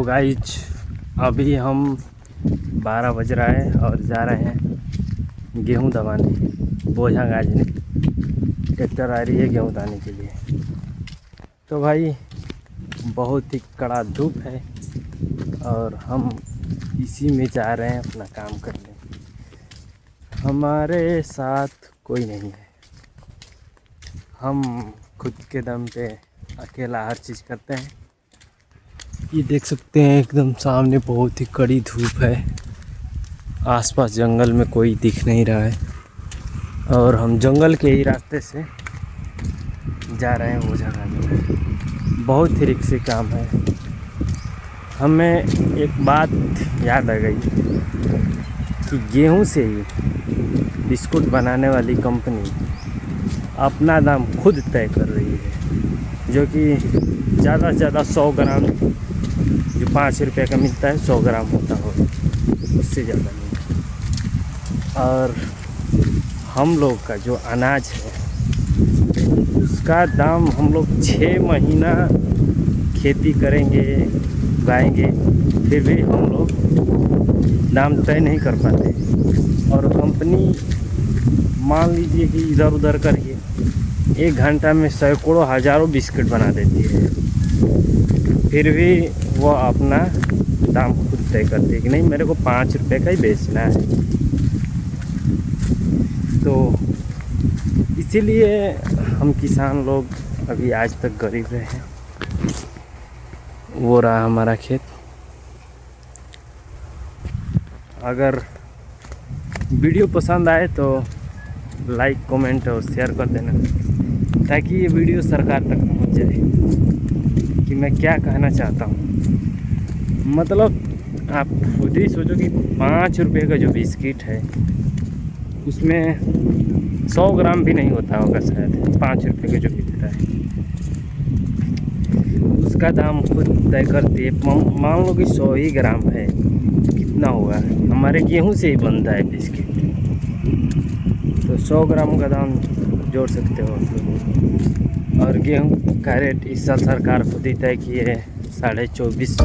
Guys अभी हम 12 बज रहा है और जा रहे हैं गेहूं दबाने, बोझा गाजने। ट्रैक्टर आ रही है गेहूं दाने के लिए। तो भाई बहुत ही कड़ा धूप है और हम इसी में जा रहे हैं अपना काम करने। हमारे साथ कोई नहीं है, हम खुद के दम पे अकेला हर चीज़ करते हैं। ये देख सकते हैं एकदम सामने बहुत ही कड़ी धूप है, आसपास जंगल में कोई दिख नहीं रहा है और हम जंगल के ही रास्ते से जा रहे हैं वो जगह में। बहुत ही रिक्सी काम है। हमें एक बात याद आ गई कि गेहूं से ही बिस्कुट बनाने वाली कंपनी अपना दाम खुद तय कर रही है, जो कि ज़्यादा से ज़्यादा 100 ग्राम जो 5 रुपये का मिलता है 100 ग्राम होता हो, उससे ज़्यादा नहीं। और हम लोग का जो अनाज है उसका दाम हम लोग 6 महीना खेती करेंगे, उगाएंगे, फिर भी हम लोग दाम तय नहीं कर पाते। और कंपनी मान लीजिए कि इधर उधर करके 1 घंटा में सैकड़ों हज़ारों बिस्किट बना देती है, फिर भी वो अपना दाम खुद तय करती है कि नहीं मेरे को 5 रुपये का ही बेचना है। तो इसीलिए हम किसान लोग अभी आज तक गरीब रहे हैं। वो रहा हमारा खेत। अगर वीडियो पसंद आए तो लाइक कमेंट और शेयर कर देना, ताकि ये वीडियो सरकार तक पहुंच जाए कि मैं क्या कहना चाहता हूँ। मतलब आप खुद ही सोचो कि 5 रुपये का जो बिस्किट है उसमें 100 ग्राम भी नहीं होता होगा शायद, 5 रुपये का जो मिलता है उसका दाम खुद तय करती है। मान लो कि 100 ही ग्राम है, कितना होगा? हमारे गेहूं से ही बनता है बिस्किट, तो 100 ग्राम का दाम जोड़ सकते हो आप लोग। और गेहूं का रेट इस साल सरकार खुद ही तय की है 24.5